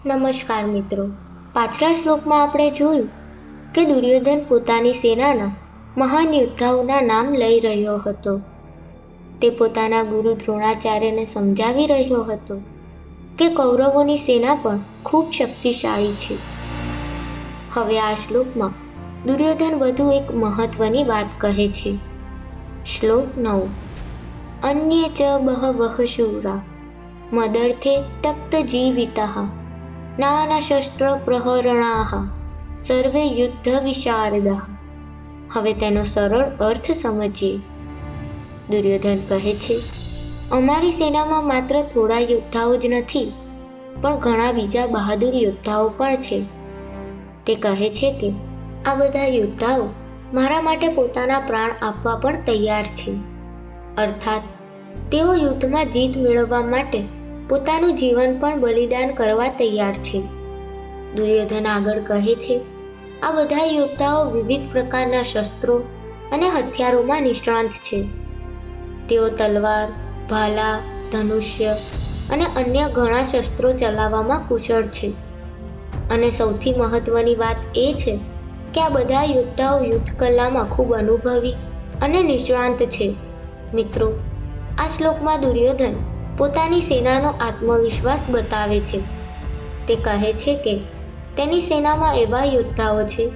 નમસ્કાર મિત્રો, પાછલા શ્લોકમાં આપણે જોયું કે દુર્યોધન પોતાની સેનાના મહાન યોદ્ધાઓના નામ લઈ રહ્યો હતો. તે પોતાના ગુરુ દ્રોણાચાર્યને સમજાવી રહ્યો હતો કે કૌરવોની સેના પણ ખૂબ શક્તિશાળી છે. હવે આ શ્લોકમાં દુર્યોધન વધુ એક મહત્વની વાત કહે છે. શ્લોક 9. અન્ય ચ બહવઃ શૂરા મદર્થે તક્ત જીવિતઃ નાના શસ્ત્ર પ્રહરણાઃ સર્વે યુદ્ધ વિશારદઃ. હવે તેનો સરળ અર્થ સમજીએ. દુર્યોધન કહે છે, અમારી સેનામાં માત્ર થોડા યોદ્ધાઓ જ નથી, પણ ઘણા બીજા બહાદુર યોદ્ધાઓ પણ છે. તે કહે છે કે આ બધા યોદ્ધાઓ મારા માટે પોતાના પ્રાણ આપવા પણ તૈયાર છે. અર્થાત તેઓ યુદ્ધમાં જીત મેળવવા માટે પોતાનું જીવન પણ બલિદાન કરવા તૈયાર છે. દુર્યોધન આગળ કહે છે, આ બધા યોદ્ધાઓ વિવિધ પ્રકારના શસ્ત્રો અને હથિયારોમાં નિષ્ણાંત છે. તેઓ તલવાર, ભાલા, ધનુષ્ય અને અન્ય ઘણા શસ્ત્રો ચલાવવામાં કુશળ છે. અને સૌથી મહત્વની વાત એ છે કે આ બધા યોદ્ધાઓ યુદ્ધ કલામાં ખૂબ અનુભવી અને નિષ્ણાંત છે. મિત્રો, આ શ્લોકમાં દુર્યોધન પોતાની સેનાનો આત્મવિશ્વાસ બતાવે છે. તે કહે છે કે તેની સેનામાં એવા યોદ્ધાઓ છે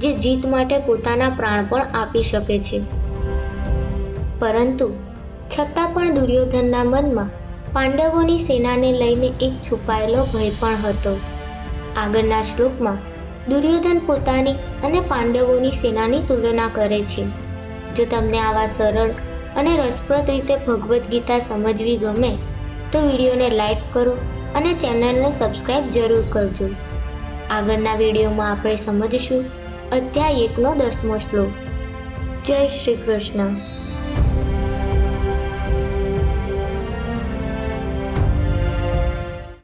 જે જીત માટે પોતાના પ્રાણ પણ આપી શકે છે. પરંતુ છતાં પણ દુર્યોધનના મનમાં પાંડવોની સેનાને લઈને એક છુપાયેલો ભય પણ હતો. આગળના શ્લોકમાં દુર્યોધન પોતાની અને પાંડવોની સેનાની તુલના કરે છે. જો તમને આવા સરળ અને રસપ્રદ રીતે ભગવદ્ ગીતા સમજવી ગમે તો વિડીયોને લાઈક કરો અને ચેનલને સબસ્ક્રાઈબ જરૂર કરજો. આગળના વિડીયોમાં આપણે સમજીશું અધ્યાય 1નો 10મો શ્લોક. જય શ્રી કૃષ્ણ.